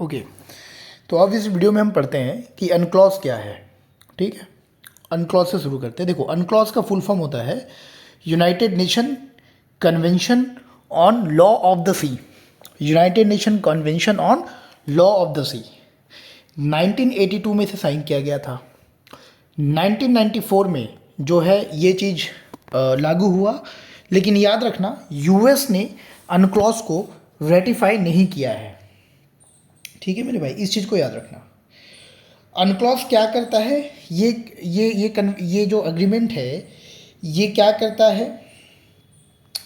Okay, तो अब इस वीडियो में हम पढ़ते हैं कि अनक्लॉज क्या है। ठीक है, अनक्लॉज से शुरू करते हैं। देखो, अनक्लॉज का फुल फॉर्म होता है United Nation Convention on Law of the Sea. United Nation Convention on Law of the Sea 1982 में से साइन किया गया था। 1994 में जो है ये चीज़ लागू हुआ, लेकिन याद रखना यूएस ने अनक्लॉज को रेटिफाई नहीं किया है। ठीक है मेरे भाई, इस चीज़ को याद रखना। अनक्लॉज क्या करता है, ये जो अग्रीमेंट है ये क्या करता है,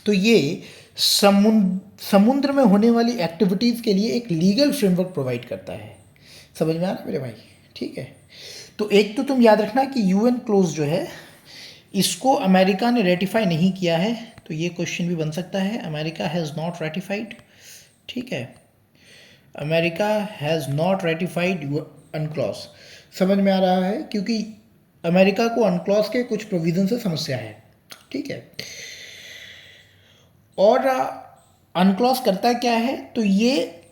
तो ये समुद्र में होने वाली एक्टिविटीज़ के लिए एक लीगल फ्रेमवर्क प्रोवाइड करता है। समझ में आ रहा है मेरे भाई? ठीक है, तो एक तो तुम याद रखना कि यूएन क्लोज जो है इसको अमेरिका ने रेटिफाई नहीं किया है, तो ये क्वेश्चन भी बन सकता है, अमेरिका हैज़ नॉट रेटिफाइड। ठीक है, अमेरिका हैज़ नॉट रेटिफाइड अनक्लॉज। समझ में आ रहा है, क्योंकि अमेरिका को अनक्लॉज के कुछ प्रोविज़न से समस्या है। ठीक है, और अनक्लॉज करता क्या है, तो ये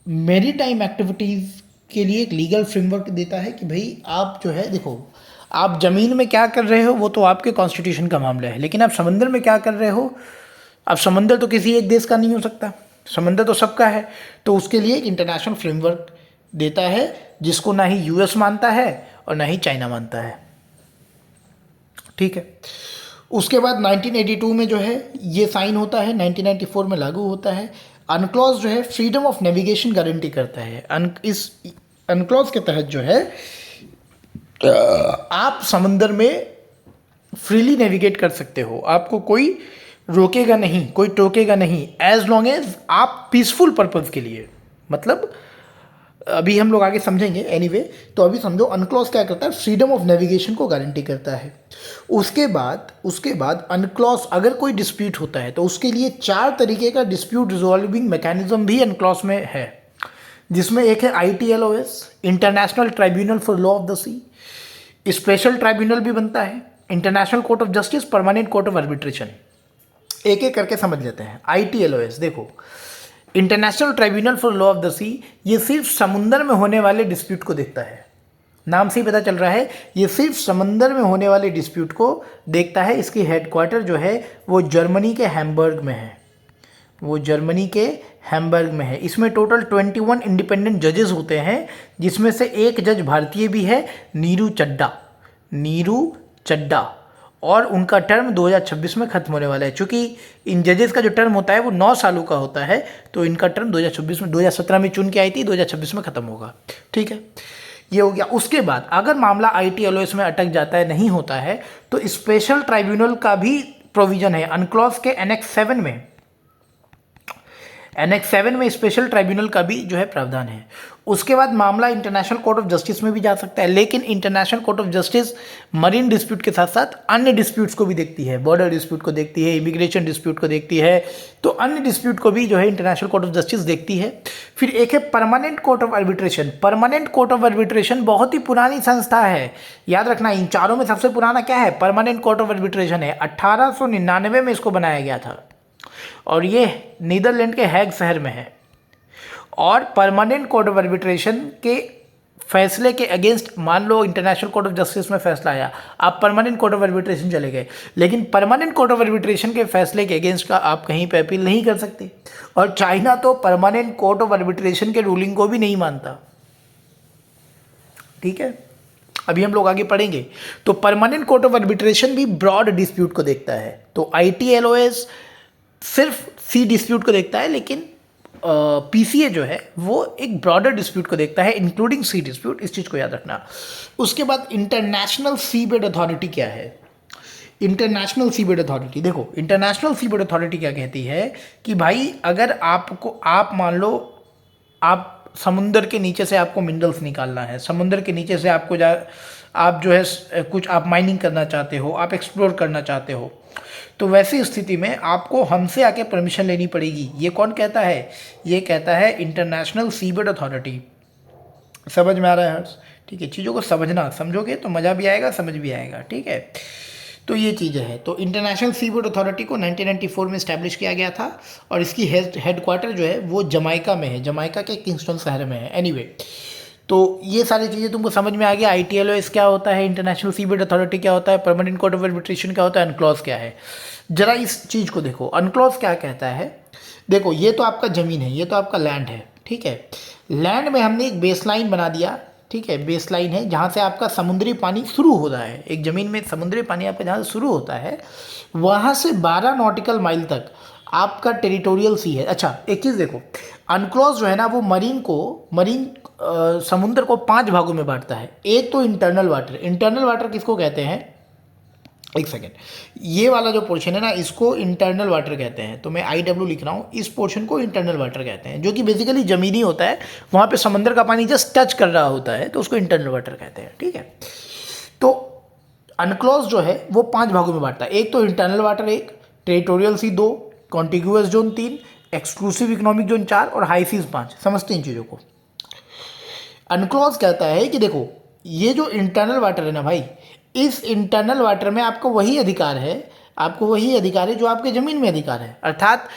मैरीटाइम एक्टिविटीज़ के लिए एक लीगल फ्रेमवर्क देता है कि भाई आप जो है, देखो आप ज़मीन में क्या कर रहे हो वो तो आपके कॉन्स्टिट्यूशन का मामला है, लेकिन आप समंदर में क्या कर रहे हो, अब समंदर तो किसी एक देश का नहीं हो सकता, समंदर तो सबका है, तो उसके लिए एक इंटरनेशनल फ्रेमवर्क देता है जिसको ना ही यूएस मानता है और ना ही चाइना मानता है। ठीक है, उसके बाद 1982 में जो है ये साइन होता है, 1994 में लागू होता है। अनक्लॉज जो है फ्रीडम ऑफ नेविगेशन गारंटी करता है। इस अनक्लॉज के तहत जो है आप समंदर में फ्रीली नेविगेट कर सकते हो, आपको कोई रोकेगा नहीं, कोई टोकेगा नहीं, एज लॉन्ग एज आप पीसफुल पर्पज़ के लिए, मतलब अभी हम लोग आगे समझेंगे एनीवे। तो अभी समझो अनक्लॉज क्या करता है, फ्रीडम ऑफ नेविगेशन को गारंटी करता है। उसके बाद अनक्लॉज अगर कोई डिस्प्यूट होता है तो उसके लिए 4 तरीके का डिस्प्यूट रिजॉल्विंग मैकेनिज्म भी अनक्लॉज में है, जिसमें एक है ITLOS, International Tribunal for Law of the Sea, special tribunal भी बनता है, International Court of Justice, Permanent Court of Arbitration. एक एक करके समझ लेते हैं। ITLOS देखो, International Tribunal for Law of the Sea, ये सिर्फ समुंदर में होने वाले डिस्प्यूट को देखता है, नाम से ही पता चल रहा है ये सिर्फ समंदर में होने वाले डिस्प्यूट को देखता है। इसकी हेडक्वार्टर जो है वो जर्मनी के हैम्बर्ग में है, वो जर्मनी के हैम्बर्ग में है। इसमें टोटल 21 इंडिपेंडेंट जजेस होते हैं, जिसमें से एक जज भारतीय भी है, नीरू चड्डा, और उनका टर्म 2026 में ख़त्म होने वाला है। चूँकि इन जजेस का जो टर्म होता है वो 9 सालों का होता है, तो इनका टर्म 2017 में चुन के आई थी, 2026 में ख़त्म होगा। ठीक है, ये हो गया। उसके बाद अगर मामला ITLOS में अटक जाता है, नहीं होता है, तो स्पेशल ट्राइब्यूनल का भी प्रोविजन है अनक्लॉज के एनेक्स 7 में स्पेशल ट्राइब्यूनल का भी जो है प्रावधान है। उसके बाद मामला इंटरनेशनल कोर्ट ऑफ जस्टिस में भी जा सकता है, लेकिन international Court of justice marine dispute के साथ साथ अन्य डिस्प्यूट्स को भी देखती है, बॉर्डर डिस्प्यूट को देखती है, इमिग्रेशन डिस्प्यूट को देखती है, तो अन्य डिस्प्यूट को भी जो है इंटरनेशनल कोर्ट ऑफ जस्टिस देखती है। फिर एक है permanent Court of arbitration. Permanent Court of arbitration बहुत ही पुरानी संस्था है, याद रखना इन चारों में सबसे पुराना क्या है, परमानेंट कोर्ट ऑफ आर्बिट्रेशन है। 1899 में इसको बनाया गया था और ये नीदरलैंड के हैग शहर में है। और परमानेंट कोर्ट ऑफ आर्बिट्रेशन के फैसले के अगेंस्ट, मान लो इंटरनेशनल कोर्ट ऑफ जस्टिस में फैसला आया, आप परमानेंट कोर्ट ऑफ आर्बिट्रेशन चले गए, लेकिन परमानेंट कोर्ट ऑफ आर्बिट्रेशन के फैसले के अगेंस्ट का आप कहीं पे अपील नहीं कर सकते। और चाइना तो परमानेंट कोर्ट ऑफ आर्बिट्रेशन के रूलिंग को भी नहीं मानता। ठीक है, अभी हम लोग आगे पढ़ेंगे। तो परमानेंट कोर्ट ऑफ आर्बिट्रेशन भी ब्रॉड डिस्प्यूट को देखता है, तो ITLOS सिर्फ सी डिस्प्यूट को देखता है, लेकिन PCA जो है वो एक ब्रॉडर डिस्प्यूट को देखता है, इंक्लूडिंग सी डिस्प्यूट। इस चीज़ को याद रखना। उसके बाद इंटरनेशनल सीबेड अथॉरिटी क्या है? इंटरनेशनल सीबेड अथॉरिटी, देखो इंटरनेशनल सीबेड अथॉरिटी क्या कहती है कि भाई अगर आप मान लो आप समुंदर के नीचे से आपको मिनरल्स निकालना है, समुंदर के नीचे से आप जो है कुछ आप माइनिंग करना चाहते हो, आप एक्सप्लोर करना चाहते हो, तो वैसी स्थिति में आपको हमसे आके परमिशन लेनी पड़ेगी। ये कौन कहता है? ये कहता है इंटरनेशनल सीबेड अथॉरिटी। समझ में आ रहा है हर्ष? ठीक है, चीज़ों को समझना, समझोगे तो मज़ा भी आएगा, समझ भी आएगा। ठीक है, तो ये चीज़ें हैं। तो इंटरनेशनल सी बोर्ड अथॉरिटी को 1994 में इस्टेब्लिश किया गया था और इसकी हेडक्वार्टर जो है वो जमाइका में है, जमाइका के किंगस्टन शहर में है। एनीवे तो ये सारी चीज़ें तुमको समझ में आ गया। ITLOS क्या होता है, इंटरनेशनल सी बोर्ड अथॉरिटी क्या होता है, परमानेंट कोर्ट ऑफ आर्बिट्रेशन क्या होता है, अनक्लॉज क्या है। जरा इस चीज़ को देखो, अनक्लॉज क्या कहता है। देखो ये तो आपका ज़मीन है, ये तो आपका लैंड है, ठीक है। लैंड में हमने एक बेस लाइन बना दिया, ठीक है, बेस लाइन है जहाँ से आपका समुद्री पानी शुरू होता है। एक ज़मीन में समुद्री पानी आपका जहाँ से शुरू होता है वहाँ से 12 नॉटिकल माइल तक आपका टेरिटोरियल सी है। अच्छा एक चीज़ देखो, अनक्लॉज जो है ना वो मरीन समुद्र को 5 भागों में बांटता है। एक तो इंटरनल वाटर, इंटरनल वाटर किसको कहते हैं, एक सेकेंड, ये वाला जो पोर्शन है ना इसको इंटरनल वाटर कहते हैं। तो मैं IW लिख रहा हूँ, इस पोर्शन को इंटरनल वाटर कहते हैं, जो कि बेसिकली ज़मीनी होता है, वहाँ पे समंदर का पानी जस्ट टच कर रहा होता है, तो उसको इंटरनल वाटर कहते हैं, ठीक है। तो अनक्लॉज जो है वो 5 भागों में बांटता है। एक तो इंटरनल वाटर 1, टेरिटोरियल सी 2, contiguous zone 3, exclusive economic zone 4 और हाई सीज 5। समझते हैं इन चीज़ों को। अनक्लॉज कहता है कि देखो ये जो इंटरनल वाटर है ना भाई, इस इंटरनल वाटर में आपको वही अधिकार है, जो आपके ज़मीन में अधिकार है। अर्थात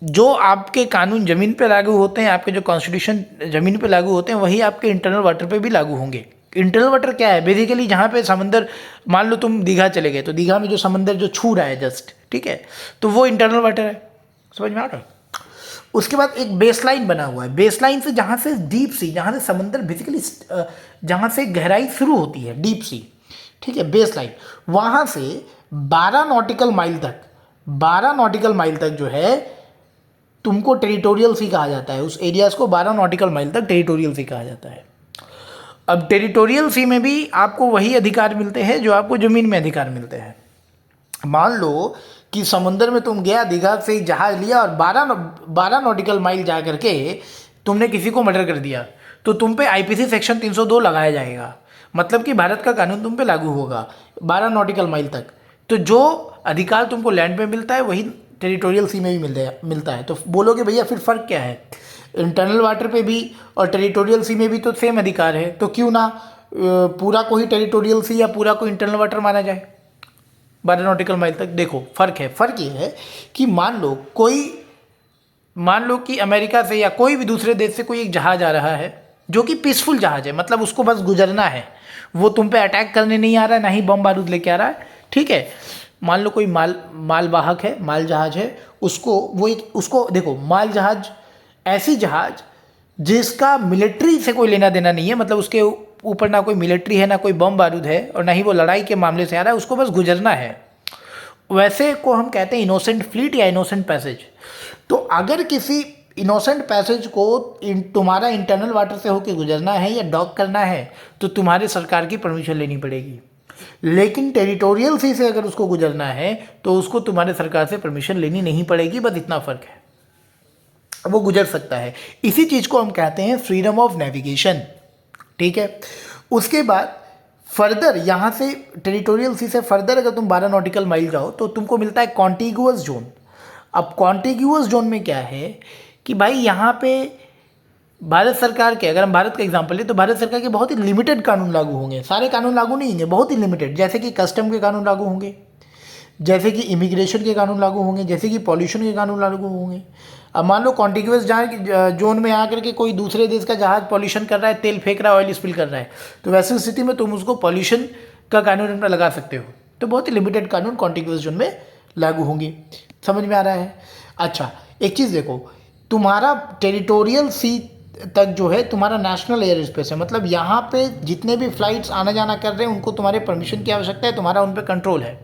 जो आपके कानून ज़मीन पे लागू होते हैं, आपके जो कॉन्स्टिट्यूशन ज़मीन पे लागू होते हैं, वही आपके इंटरनल वाटर पे भी लागू होंगे। इंटरनल वाटर क्या है, बेसिकली जहाँ पे समंदर, मान लो तुम दीघा चले गए तो दीघा में जो समंदर जो छू रहा है जस्ट, ठीक है, तो वो इंटरनल वाटर है। समझ में आ रहा है। उसके बाद एक बेसलाइन बना हुआ है, बेसलाइन से जहाँ से डीप सी, जहाँ से समंदर बेसिकली जहाँ से गहराई शुरू होती है, डीप सी, ठीक है, बेसलाइन, वहाँ से 12 नॉटिकल माइल तक, 12 नॉटिकल माइल तक जो है तुमको टेरिटोरियल सी कहा जाता है। उस एरियाज को 12 नॉटिकल माइल तक टेरिटोरियल सी कहा जाता है। अब टेरिटोरियल सी में भी आपको वही अधिकार मिलते हैं जो आपको ज़मीन में अधिकार मिलते हैं। मान लो कि समुंदर में तुम गया, दीघा से जहाज़ लिया और 12 नॉटिकल माइल जा करके तुमने किसी को मर्डर कर दिया, तो तुम पे IPC सेक्शन 302 लगाया जाएगा। मतलब कि भारत का कानून तुम पे लागू होगा 12 नॉटिकल माइल तक। तो जो अधिकार तुमको लैंड पे मिलता है वही टेरिटोरियल सी में भी मिलता है। तो बोलोगे भैया फिर फ़र्क क्या है, इंटरनल वाटर पे भी और टेरिटोरियल सी में भी तो सेम अधिकार है, तो क्यों ना पूरा को ही टेरिटोरियल सी या पूरा को इंटरनल वाटर माना जाए 12 नॉटिकल माइल तक। देखो फ़र्क ये है कि मान लो कि अमेरिका से या कोई भी दूसरे देश से कोई एक जहाज़ आ रहा है जो कि पीसफुल जहाज़ है, मतलब उसको बस गुजरना है, वो तुम पे अटैक करने नहीं आ रहा है, ना ही बम बारूद लेके आ रहा है, ठीक है। मान लो कोई मालवाहक है, माल जहाज़ है, उसको देखो, माल जहाज़ ऐसी जहाज़ जिसका मिलिट्री से कोई लेना देना नहीं है, मतलब उसके ऊपर ना कोई मिलिट्री है, ना कोई बम बारूद है, और ना ही वो लड़ाई के मामले से आ रहा है, उसको बस गुजरना है, वैसे को हम कहते हैं इनोसेंट फ्लीट या इनोसेंट पैसेज। तो अगर किसी इनोसेंट पैसेज को तुम्हारा इंटरनल वाटर से होकर गुजरना है या डॉक करना है तो तुम्हारे सरकार की परमिशन लेनी पड़ेगी। लेकिन टेरिटोरियल सी से अगर उसको गुजरना है तो उसको तुम्हारे सरकार से परमिशन लेनी नहीं पड़ेगी, बस इतना फ़र्क है, वो गुजर सकता है। इसी चीज़ को हम कहते हैं फ्रीडम ऑफ नेविगेशन, ठीक है। उसके बाद फर्दर यहाँ से टेरिटोरियल सी से फर्दर अगर तुम 12 नॉटिकल माइल जाओ तो तुमको मिलता है कॉन्टिग्यूअस जोन। अब कॉन्टिग्यूअस जोन में क्या है कि भाई यहाँ पे भारत सरकार के, अगर हम भारत का एग्जांपल लें तो भारत सरकार के बहुत ही लिमिटेड कानून लागू होंगे, सारे कानून लागू नहीं होंगे, बहुत ही लिमिटेड। जैसे कि कस्टम के कानून लागू होंगे, जैसे कि इमिग्रेशन के कानून लागू होंगे, जैसे कि पॉल्यूशन के कानून लागू होंगे। अब मान लो कॉन्टिग्यूअस जोन में आकर के कोई दूसरे देश का जहाज पॉल्यूशन कर रहा है, तेल फेंक रहा है, ऑयल स्पिल कर रहा है, तो वैसी स्थिति में तुम उसको पॉल्यूशन का कानून अपना लगा सकते हो। तो बहुत ही लिमिटेड कानून कॉन्टिग्यूअस जोन में लागू होंगे। समझ में आ रहा है। अच्छा एक चीज़ देखो, तुम्हारा टेरिटोरियल सी तक जो है तुम्हारा नेशनल एयर स्पेस है, मतलब यहाँ पे जितने भी फ्लाइट्स आना जाना कर रहे हैं उनको तुम्हारे परमिशन की आवश्यकता है, तुम्हारा उन पर कंट्रोल है।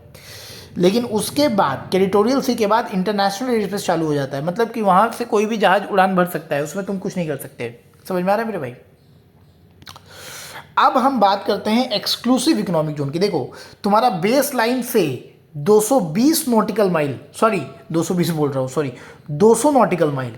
लेकिन उसके बाद टेरिटोरियल सी के बाद इंटरनेशनल एयर स्पेस चालू हो जाता है, मतलब कि वहाँ से कोई भी जहाज उड़ान भर सकता है, उसमें तुम कुछ नहीं कर सकते। समझ में आ रहा है मेरे भाई। अब हम बात करते हैं एक्सक्लूसिव इकोनॉमिक जोन की। देखो तुम्हारा बेस लाइन से 220 नॉटिकल माइल, सॉरी 220 बोल रहा हूँ, sorry 200 nautical mile,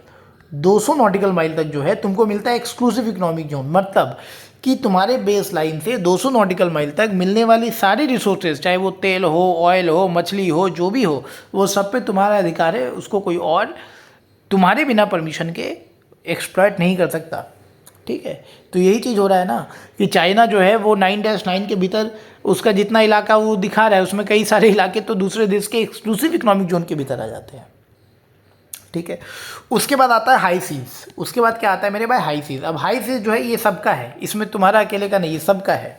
200 nautical mile तक जो है तुमको मिलता है एक्सक्लूसिव इकोनॉमिक जोन। मतलब कि तुम्हारे बेस लाइन से 200 नॉटिकल माइल तक मिलने वाली सारी रिसोर्सेज, चाहे वो तेल हो, ऑयल हो, मछली हो, जो भी हो, वो सब पे तुम्हारा अधिकार है, उसको कोई और तुम्हारे बिना परमिशन के एक्सप्लॉइट नहीं कर सकता। ठीक है, तो यही चीज़ हो रहा है ना कि चाइना जो है वो 9-9 के भीतर उसका जितना इलाका वो दिखा रहा है उसमें कई सारे इलाके तो दूसरे देश के एक्सक्लूसिव इकोनॉमिक जोन के भीतर आ जाते हैं। ठीक है, उसके बाद आता है हाई सीज। उसके बाद क्या आता है मेरे भाई, हाई सीज। अब हाई सीज जो है ये सबका है, इसमें तुम्हारा अकेले का नहीं, ये सबका है।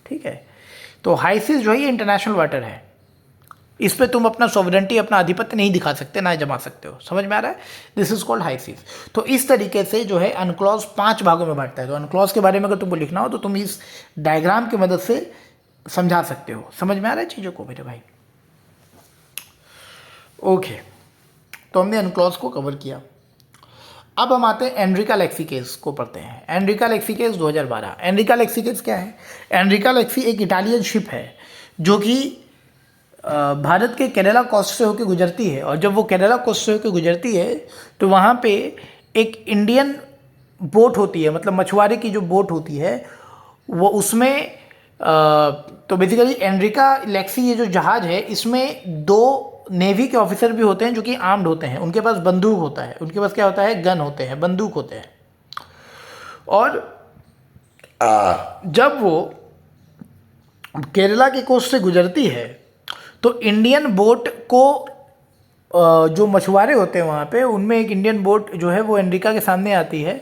ठीक है, तो हाई सीज जो है ये इंटरनेशनल वाटर है, इस पर तुम अपना सॉवरेंटी, अपना आधिपत्य नहीं दिखा सकते, ना जमा सकते हो। समझ में आ रहा है? This is called high seas. तो इस तरीके से जो है अनक्लॉज 5 भागों में बांटता है। तो अनक्लॉज के बारे में अगर तुमको लिखना हो तो तुम इस डायग्राम की मदद से समझा सकते हो। समझ में आ रहा है चीज़ों को मेरे भाई? ओके, तो हमने अनक्लॉज को कवर किया। अब हम आते हैं एनरिका लेक्सी केस को पढ़ते हैं। एनरिका लेक्सी केस 2012। एनरिका लेक्सी केस क्या है? एनरिका लेक्सी एक इटालियन शिप है जो कि भारत के केरला कोस्ट से होकर गुजरती है, और जब वो केरला कोस्ट से होकर गुजरती है तो वहाँ पे एक इंडियन बोट होती है, मतलब मछुआरे की जो बोट होती है वो उसमें तो बेसिकली एनरिका लेक्सी ये जो जहाज़ है इसमें 2 नेवी के ऑफिसर भी होते हैं जो कि आर्म्ड होते हैं, उनके पास बंदूक होता है, उनके पास क्या होता है, गन होते हैं, बंदूक होते हैं। और जब वो केरला के कोस्ट से गुजरती है तो इंडियन बोट को जो मछुआरे होते हैं वहाँ पे, उनमें एक इंडियन बोट जो है वो एनरिका के सामने आती है।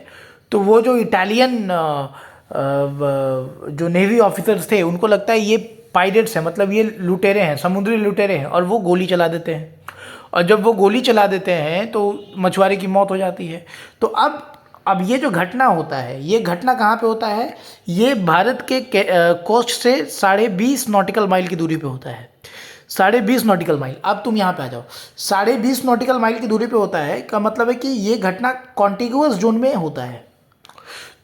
तो वो जो इटालियन जो नेवी ऑफिसर्स थे उनको लगता है ये पायरेट्स हैं, मतलब ये लुटेरे हैं, समुद्री लुटेरे हैं, और वो गोली चला देते हैं। और जब वो गोली चला देते हैं तो मछुआरे की मौत हो जाती है। तो अब ये जो घटना होता है, ये घटना कहाँ पे होता है? ये भारत के कोस्ट से 20.5 नॉटिकल माइल की दूरी पे होता है। 20.5 नॉटिकल माइल। अब तुम यहाँ पे आ जाओ, 20.5 नॉटिकल माइल की दूरी पे होता है का मतलब है कि ये घटना कॉन्टिगुअस जोन में होता है।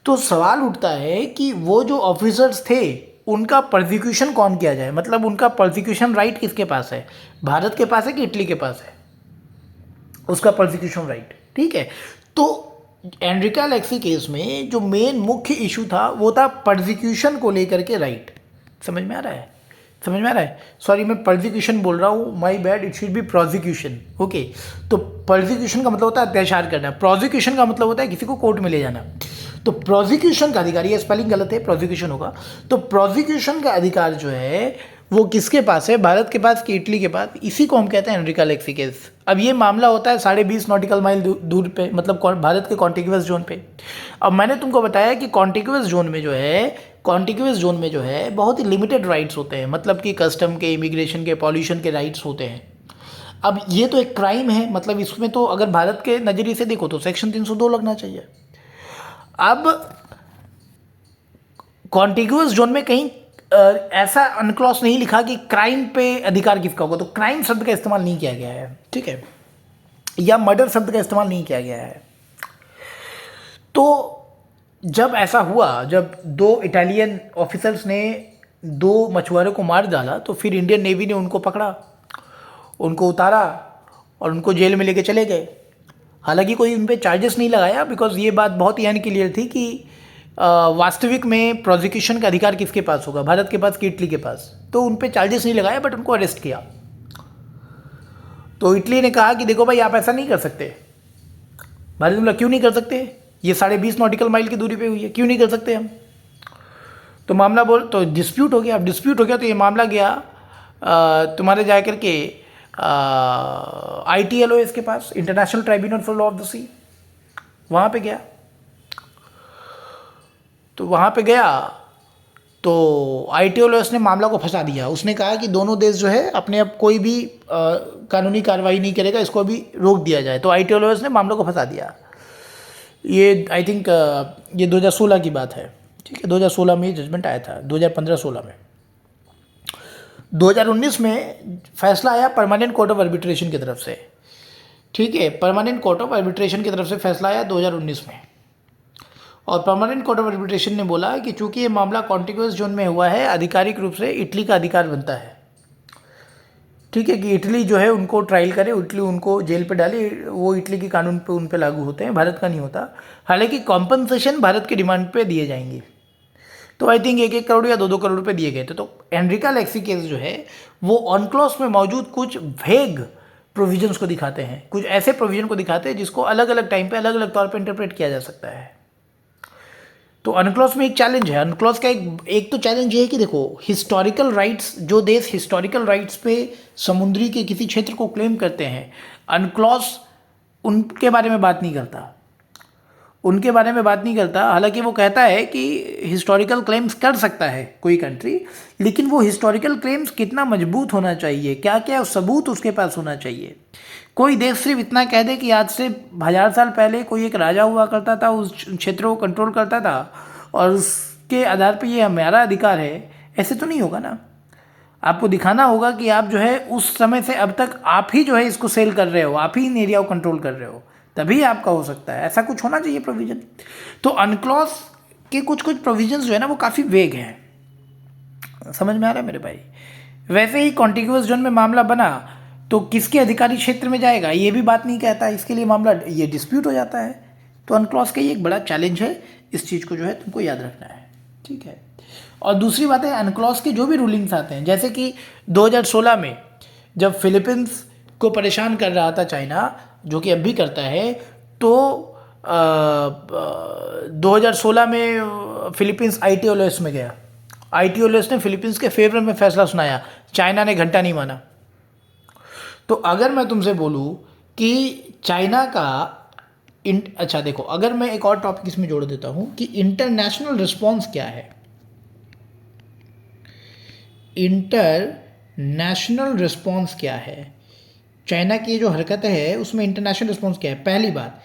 तो सवाल उठता है कि वो जो ऑफिसर्स थे उनका प्रोसिक्यूशन कौन किया जाए, मतलब उनका प्रोसिक्यूशन राइट किसके पास है? भारत के पास है कि इटली के पास है उसका प्रोसिक्यूशन राइट? ठीक है, तो एनरिका लेक्सी केस में जो मेन मुख्य इशू था वो था प्रोसिक्यूशन को लेकर के राइट। समझ में आ रहा है? समझ में आ रहा है? सॉरी, मैं प्रोसिक्यूशन बोल रहा हूँ, my bad, it should be prosecution. Okay, तो प्रोसिक्यूशन का मतलब होता है अत्याचार करना, प्रोसिक्यूशन का मतलब होता है किसी को कोर्ट में ले जाना। तो प्रोसिक्यूशन का अधिकार, ये स्पेलिंग गलत है, प्रोसिक्यूशन होगा। तो प्रोसिक्यूशन का अधिकार जो है वो किसके पास है? भारत के पास कि इटली के पास? इसी को हम कहते हैं एनरिका लेक्सी केस। अब ये मामला होता है 20.5 नॉटिकल माइल दूर पे, मतलब भारत के कॉन्टिग्यूअस जोन पे। अब मैंने तुमको बताया कि कॉन्टिग्यूअस जोन में जो है बहुत ही लिमिटेड राइट्स होते हैं, मतलब कि कस्टम के, इमिग्रेशन के, पॉल्यूशन के राइट्स होते हैं। अब ये तो एक क्राइम है, मतलब इसमें तो अगर भारत के नज़रिए से देखो तो सेक्शन 302 लगना चाहिए। अब कॉन्टिग्यूअस जोन में कहीं ऐसा अनक्लॉज नहीं लिखा कि क्राइम पे अधिकार किसका होगा, तो क्राइम शब्द का इस्तेमाल नहीं किया गया है, ठीक है, या मर्डर शब्द का इस्तेमाल नहीं किया गया है। तो जब ऐसा हुआ, जब 2 इटालियन ऑफिसर्स ने 2 मछुआरों को मार डाला, तो फिर इंडियन नेवी ने उनको पकड़ा, उनको उतारा और उनको जेल में लेके चले गए। हालांकि कोई उन पर चार्जेस नहीं लगाया, बिकॉज ये बात बहुत ही अनक्लियर थी कि वास्तविक में प्रोसिक्यूशन का अधिकार किसके पास होगा, भारत के पास कि इटली के पास। तो उन पे चार्जेस नहीं लगाया, बट उनको अरेस्ट किया। तो इटली ने कहा कि देखो भाई, आप ऐसा नहीं कर सकते। भारत ने बोला क्यों नहीं कर सकते, ये 20.5 नॉटिकल माइल की दूरी पे हुई है, क्यों नहीं कर सकते हम? तो मामला तो डिस्प्यूट हो गया। अब डिस्प्यूट हो गया तो ये मामला गया तुम्हारे जा कर के ITLOS के पास, International Tribunal for Law of the Sea, वहाँ पे गया। तो वहाँ पे गया तो ITLOS ने मामला को फंसा दिया। उसने कहा कि दोनों देश जो है अपने अब कोई भी कानूनी कार्रवाई नहीं करेगा, इसको अभी रोक दिया जाए। तो ITLOS ने मामला को फंसा दिया। ये आई थिंक ये 2016 की बात है, ठीक है, 2016 में जजमेंट आया था, 2015-16 में। 2019 में फैसला आया परमानेंट कोर्ट ऑफ आर्बिट्रेशन की तरफ से, ठीक है, परमानेंट कोर्ट ऑफ आर्बिट्रेशन की तरफ से फैसला आया 2019 में। और परमानेंट कोर्ट ऑफ आर्बिट्रेशन ने बोला कि चूंकि ये मामला कॉन्टिग्यूअस जोन में हुआ है, आधिकारिक रूप से इटली का अधिकार बनता है, ठीक है, कि इटली जो है उनको ट्रायल करे, इटली उनको जेल पे डाले, वो इटली के कानून पे उन पे लागू होते हैं, भारत का नहीं होता। हालांकि कॉम्पनसेशन भारत के डिमांड पे दिए जाएंगे। तो आई थिंक 1-1 करोड़ या 2-2 करोड़ रुपये दिए गए थे। तो एनरिका लेक्सी केस जो है वो ऑनक्लॉज में मौजूद कुछ वेग प्रोविजंस को दिखाते हैं, कुछ ऐसे प्रोविजन को दिखाते हैं जिसको अलग अलग टाइम पे अलग अलग तौर पे इंटरप्रेट किया जा सकता है। तो अनक्लॉस में एक चैलेंज है। अनक्लॉस का एक तो चैलेंज ये है कि देखो, हिस्टोरिकल राइट्स, जो देश हिस्टोरिकल राइट्स पे समुद्री के किसी क्षेत्र को क्लेम करते हैं, अनक्लॉस उनके बारे में बात नहीं करता, उनके बारे में बात नहीं करता। हालांकि वो कहता है कि हिस्टोरिकल क्लेम्स कर सकता है कोई कंट्री, लेकिन वो हिस्टोरिकल क्लेम्स कितना मजबूत होना चाहिए, क्या क्या सबूत उसके पास होना चाहिए। कोई देश सिर्फ इतना कह दे कि आज से 1000 साल पहले कोई एक राजा हुआ करता था, उस क्षेत्रों को कंट्रोल करता था और उसके आधार पर ये हमारा अधिकार है, ऐसे तो नहीं होगा ना। आपको दिखाना होगा कि आप जो है उस समय से अब तक आप ही जो है इसको सेल कर रहे हो, आप ही इन एरिया को कंट्रोल कर रहे हो, तभी आपका हो सकता है। ऐसा कुछ होना चाहिए प्रोविज़न। तो अनक्लॉज के कुछ कुछ प्रोविजंस जो है ना वो काफ़ी वेग हैं। समझ में आ रहा है मेरे भाई। वैसे ही कॉन्टिग्यूअस जोन में मामला बना तो किसके अधिकारी क्षेत्र में जाएगा ये भी बात नहीं कहता, इसके लिए मामला ये डिस्प्यूट हो जाता है। तो अनक्लॉज का ये एक बड़ा चैलेंज है, इस चीज़ को जो है तुमको याद रखना है, ठीक है। और दूसरी बात है, अनक्लॉज के जो भी रूलिंग्स आते हैं, जैसे कि 2016 में जब फिलीपींस को परेशान कर रहा था चाइना, जो कि अब भी करता है, तो 2016 में फिलीपींस ITOLS में गया। ITOLS ने फिलीपींस के फेवर में फैसला सुनाया, चाइना ने घंटा नहीं माना। तो अगर मैं तुमसे बोलूँ कि चाइना का अच्छा देखो, अगर मैं एक और टॉपिक इसमें जोड़ देता हूँ कि इंटरनेशनल रिस्पॉन्स क्या है। इंटरनेशनल रिस्पॉन्स क्या है, चाइना की जो हरकत है उसमें इंटरनेशनल रिस्पॉन्स क्या है। पहली बात,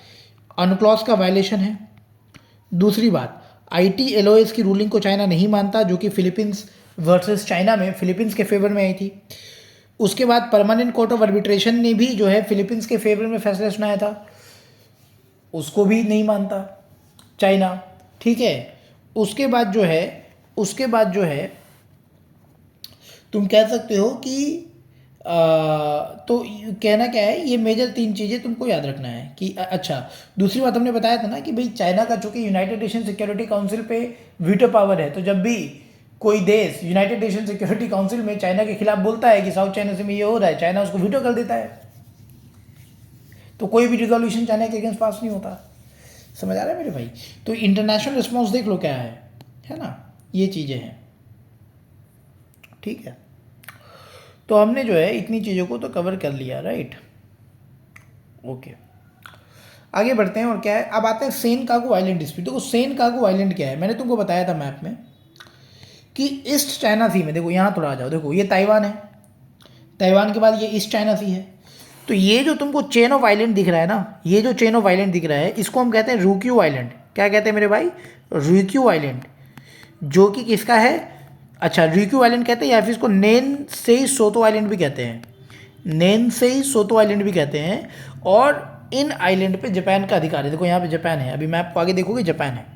अनक्लॉज का वायलेशन है। दूसरी बात, ITLOS की रूलिंग को चाइना नहीं मानता, जो कि फिलीपींस वर्सेस चाइना में फिलीपींस के फेवर में आई थी। उसके बाद परमानेंट कोर्ट ऑफ आर्बिट्रेशन ने भी जो है फिलीपींस के फेवर में फैसला सुनाया था, उसको भी नहीं मानता चाइना, ठीक है। उसके बाद जो है तुम कह सकते हो कि तो कहना क्या है, ये मेजर 3 चीज़ें तुमको याद रखना है कि अच्छा। दूसरी बात हमने बताया था ना कि भाई चाइना का चूंकि यूनाइटेड नेशन सिक्योरिटी काउंसिल पे वीटो पावर है, तो जब भी कोई देश यूनाइटेड नेशन सिक्योरिटी काउंसिल में चाइना के खिलाफ बोलता है कि साउथ चाइना सी में ये हो रहा है, चाइना उसको वीटो कर देता है। तो कोई भी रिजोल्यूशन चाइना के अगेंस्ट पास नहीं होता। समझ आ रहा है मेरे भाई। तो इंटरनेशनल रिस्पॉन्स देख लो क्या है ना, ये चीज़ें हैं, ठीक है। तो हमने जो है इतनी चीज़ों को तो कवर कर लिया, राइट, ओके। आगे बढ़ते हैं और क्या है, अब आते हैं सेनकाकू आइलैंड डिस्प्यूट। देखो सेनकाकू आइलैंड क्या है, मैंने तुमको बताया था मैप में कि ईस्ट चाइना सी में, देखो यहाँ थोड़ा आ जाओ, देखो ये ताइवान है, ताइवान के बाद ये ईस्ट चाइना सी है। तो ये जो तुमको चेन ऑफ आइलैंड दिख रहा है ना, ये जो चेन ऑफ आइलैंड दिख रहा है, इसको हम कहते हैं रूक्यू आइलैंड। क्या कहते हैं मेरे भाई, रूक्यू आइलैंड, जो कि किसका है, अच्छा रिक्यू आइलैंड कहते हैं, या फिर इसको नैन सेई सोतो आइलैंड भी कहते हैं, नैन सेई सोतो आइलैंड भी कहते हैं। और इन आइलैंड पे जापान का अधिकार है। देखो यहाँ पे जापान है, अभी मैप को आगे देखोगे जापान है।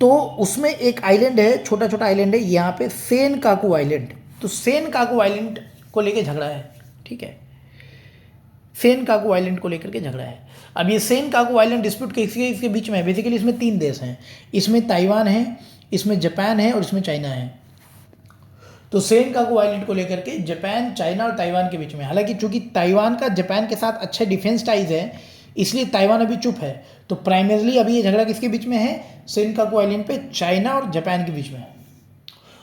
तो उसमें एक आइलैंड है, छोटा छोटा आइलैंड है यहाँ पे, सेनकाकू आइलैंड। तो सेनकाकू आइलैंड को लेके झगड़ा है, ठीक है, सेनकाकू आइलैंड को लेकर के झगड़ा है। अब ये सेनकाकू आइलैंड डिस्प्यूट किसके बीच में है, बेसिकली इसमें 3 देश हैं, इसमें ताइवान है, इसमें जापान है और इसमें चाइना है। तो सेनकाकू आइलैंड को लेकर के जापान, चाइना और ताइवान के बीच में, हालांकि चूंकि ताइवान का जापान के साथ अच्छे डिफेंस टाइज है, इसलिए ताइवान अभी चुप है। तो प्राइमरली अभी ये झगड़ा किसके बीच में है, सेनकाकू आइलैंड पे चाइना और जापान के बीच में है।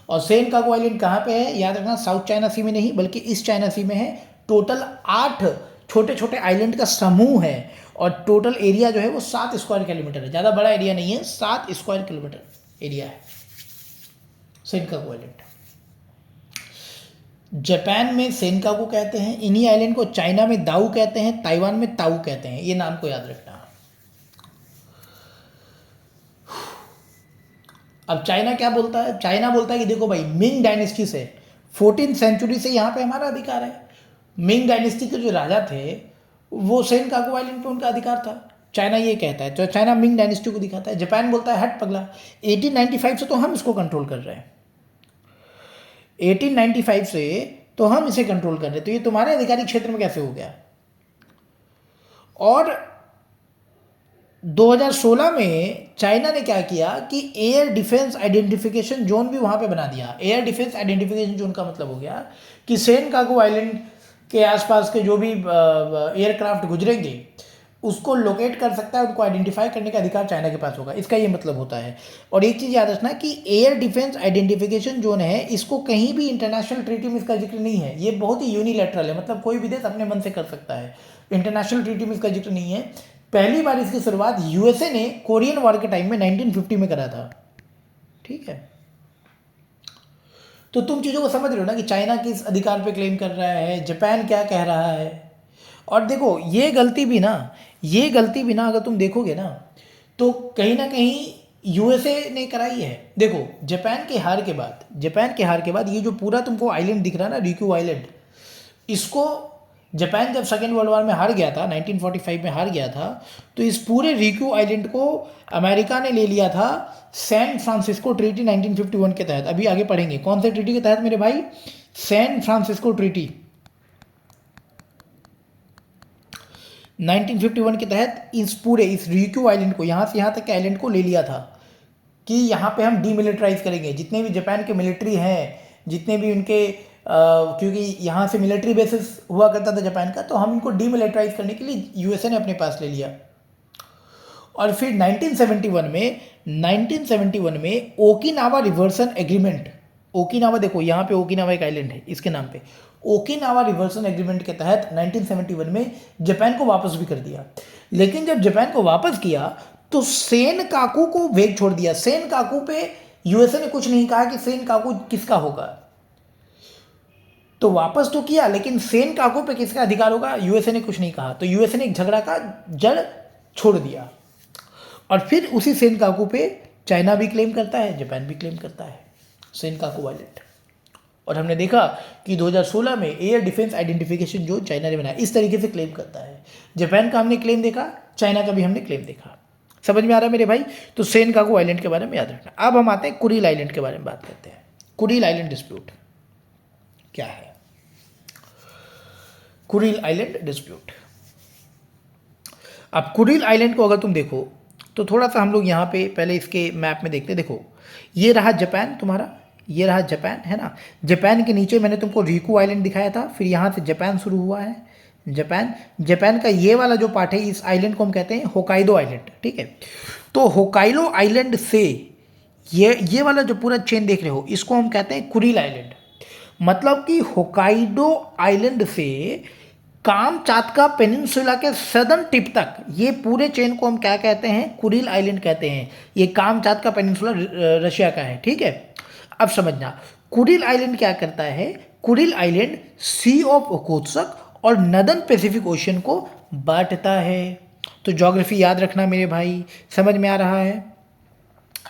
और सेनकाकू आइलैंड कहाँ पे है, याद रखना, साउथ चाइना सी में नहीं बल्कि ईस्ट चाइना सी में है। टोटल 8 छोटे छोटे आइलैंड का समूह है और टोटल एरिया जो है वो 7 स्क्वायर किलोमीटर है, ज़्यादा बड़ा एरिया नहीं है, 7 स्क्वायर किलोमीटर एरिया है सेनकाकू आइलैंड। जापान में सेनकाकू कहते हैं इन्हीं आइलैंड को, चाइना में दाऊ कहते हैं, ताइवान में ताऊ कहते हैं, ये नाम को याद रखना। अब चाइना क्या बोलता है, चाइना बोलता है कि देखो भाई, मिंग डायनेस्टी से 14th सेंचुरी से यहाँ पे हमारा अधिकार है। मिंग डायनेस्टी के जो राजा थे वो सेनकाकू आइलैंड पे उनका अधिकार था, चाइना ये कहता है। तो चाइना मिंग डायनेस्टी को दिखाता है, जापान बोलता है हट पगला, 1895 से तो हम इसको कंट्रोल कर रहे हैं, 1895 से तो हम इसे कंट्रोल कर रहे हैं, तो ये तुम्हारे अधिकारी क्षेत्र में कैसे हो गया। और 2016 में चाइना ने क्या किया कि एयर डिफेंस आइडेंटिफिकेशन जोन भी वहाँ पे बना दिया। एयर डिफेंस आइडेंटिफिकेशन जोन का मतलब हो गया कि सेनकाकू आइलैंड के आसपास के जो भी एयरक्राफ्ट गुजरेंगे उसको लोकेट कर सकता है, उनको आइडेंटिफाई करने का अधिकार चाइना के पास होगा, इसका ये मतलब होता है। और एक चीज़ याद रखना कि एयर डिफेंस आइडेंटिफिकेशन जोन है, इसको कहीं भी इंटरनेशनल ट्रीटी में इसका जिक्र नहीं है, ये बहुत ही यूनिलैटरल है, मतलब कोई भी देश अपने मन से कर सकता है, इंटरनेशनल ट्रीटी में इसका जिक्र नहीं है। पहली बार इसकी शुरुआत यूएसए ने कोरियन वॉर के टाइम में 1950 में करा था, ठीक है। तो तुम चीज़ों को समझ रहे हो ना कि चाइना किस अधिकार पे क्लेम कर रहा है, जापान क्या कह रहा है। और देखो ये गलती भी ना अगर तुम देखोगे ना तो कहीं ना कहीं यूएसए ने कराई है। देखो जापान के हार के बाद ये जो पूरा तुमको आइलैंड दिख रहा है ना, रिक्यू आइलैंड, इसको जापान जब सेकेंड वर्ल्ड वॉर में हार गया था, 1945 में हार गया था, तो इस पूरे रिक्यू आइलैंड को अमेरिका ने ले लिया था सैन फ्रांसिस्को ट्रीटी 1951 के तहत। अभी आगे पढ़ेंगे कौन से ट्रीटी के तहत मेरे भाई, सैन फ्रांसिस्को ट्रीटी 1951 के तहत इस रिक्यू आइलैंड को, यहाँ से यहाँ तक के आइलैंड को ले लिया था कि यहाँ पे हम डीमिलिटराइज करेंगे। जितने भी जापान के मिलिट्री हैं, जितने भी उनके क्योंकि यहाँ से मिलिट्री बेसिस हुआ करता था जापान का, तो हम इनको डीमिलिटराइज करने के लिए यूएसए ने अपने पास ले लिया। और फिर 1971 में ओकिनावा रिवर्सन एग्रीमेंट, ओकिनावा देखो यहाँ पे ओकिनावा एक आइलैंड है इसके नाम पे, ओकिनावा रिवर्सन एग्रीमेंट के तहत 1971 में जापान को वापस भी कर दिया। लेकिन जब जापान को वापस किया तो सेन काकू को वेग छोड़ दिया। सेन काकू पे यूएसए ने कुछ नहीं कहा कि सेन काकू किसका होगा, तो वापस तो किया लेकिन सेन काकू पे किसका अधिकार होगा यूएसए ने कुछ नहीं कहा। तो यूएसए ने एक झगड़ा का जड़ छोड़ दिया। और फिर उसी सेन काकू पे चाइना भी क्लेम करता है, जापान भी क्लेम करता है सेन काकू आइलैंड। और हमने देखा कि 2016 में एयर डिफेंस आइडेंटिफिकेशन जो चाइना ने बनाया इस तरीके से क्लेम करता है। जापान का हमने क्लेम देखा, चाइना का भी हमने क्लेम देखा। समझ में आ रहा है मेरे भाई। तो सेन काकू आइलैंड के बारे में याद रखना। अब हम आते हैं कुरिल आइलैंड के बारे में बात करते हैं। कुरिल आइलैंड डिस्प्यूट क्या है? कुरिल आइलैंड डिस्प्यूट, अब कुरिल आइलैंड को अगर तुम देखो तो थोड़ा सा हम लोग यहाँ पे पहले इसके मैप में देखते हैं। देखो ये रहा जापान तुम्हारा, ये रहा जापान है ना। जापान के नीचे मैंने तुमको रिकू आइलैंड दिखाया था, फिर यहाँ से जापान शुरू हुआ है। जापान का ये वाला जो पार्ट है इस आइलैंड को हम कहते हैं होकाइडो आइलैंड, ठीक है। तो होकाइडो आइलैंड से ये वाला जो पूरा चेन देख रहे हो इसको हम कहते हैं कुरिल आइलैंड। मतलब कि होकाइडो आइलैंड से कामचातका पेनिनसुला के सदर्न टिप तक ये पूरे चेन को हम क्या कहते हैं, कुरिल आइलैंड कहते हैं। ये कामचातका पेनिनसुला रशिया का है, ठीक है। अब समझना कुरिल आइलैंड क्या करता है। कुरिल आइलैंड सी ऑफ ओखोत्सक और नदर्न पैसिफिक ओशन को बांटता है। तो ज्योग्राफी याद रखना मेरे भाई, समझ में आ रहा है।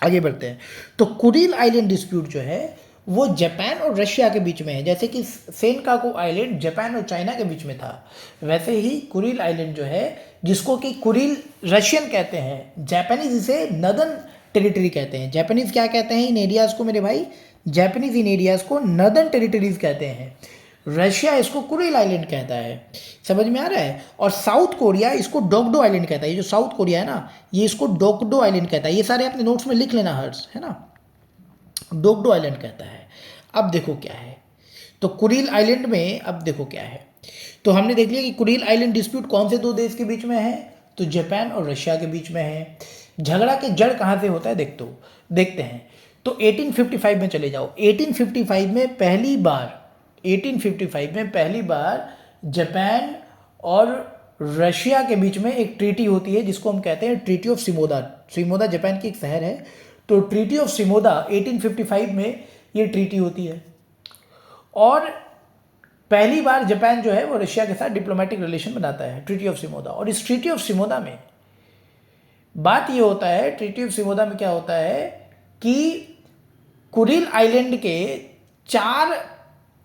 आगे बढ़ते हैं। तो कुरिल आइलैंड डिस्प्यूट जो है वो जापान और रशिया के बीच में है। जैसे कि सेनकाकू आइलैंड जापान और चाइना के बीच में था, वैसे ही कुरिल आइलैंड जो है जिसको कि कुरिल रशियन कहते हैं, जापानीज इसे नदर्न टेरिटरी कहते हैं। जापानीज क्या कहते हैं इन एरियाज को मेरे भाई, जापानीज इन एरियाज को नदर्न टेरिटरीज कहते हैं। रशिया इसको कुरिल आइलैंड कहता है। समझ में आ रहा है। और साउथ कोरिया इसको डोगडो आइलैंड कहता है। ये जो साउथ कोरिया है ना, ये इसको डोगडो आइलैंड कहता है। ये सारे अपने नोट्स में लिख लेना हर्ष, है ना। डोगडो आइलैंड कहता है। अब देखो क्या है, तो कुरिल आइलैंड में अब देखो क्या है। तो हमने देख लिया कि कुरिल आइलैंड डिस्प्यूट कौन से दो देश के बीच में है, तो जापान और रशिया के बीच में है। झगड़ा के जड़ कहाँ से होता है देखते हैं। तो 1855 में चले जाओ। 1855 में पहली बार जापान और रशिया के बीच में एक ट्रीटी होती है जिसको हम कहते हैं ट्रीटी ऑफ सिमोदा। सिमोदा जापान की एक शहर है, तो ट्रीटी ऑफ सिमोदा 1855 में ये ट्रीटी होती है। और पहली बार जापान जो है वो रशिया के साथ डिप्लोमेटिक रिलेशन बनाता है, ट्रीटी ऑफ सिमोदा। और इस ट्रीटी ऑफ सिमोदा में बात ये होता है, ट्रीटी ऑफ सिमोदा में क्या होता है कि कुरिल आइलैंड के 4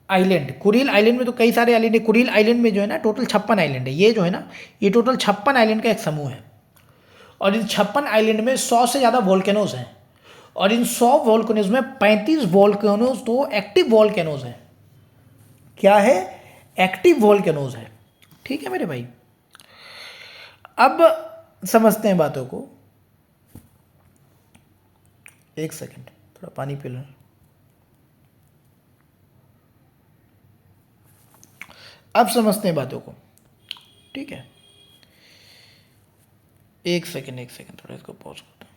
आइलैंड, कुरिल आइलैंड में तो कई सारे आइलैंड है। कुरिल आइलैंड में जो है ना टोटल 56 आइलैंड है। ये जो है ना ये टोटल 56 आइलैंड का एक समूह है। और इन 56 आइलैंड में 100 से ज़्यादा वोल्केनोज हैं। और इन 100 वोल्केनोज में 35 वोल्केनोज तो एक्टिव वोल्केनोज हैं। क्या है, एक्टिव वोल्केनोज है, ठीक है मेरे भाई। अब समझते हैं बातों को। एक सेकंड, थोड़ा पानी पी लो। अब समझते हैं बातों को, ठीक है। एक सेकेंड थोड़ा इसको पॉज करता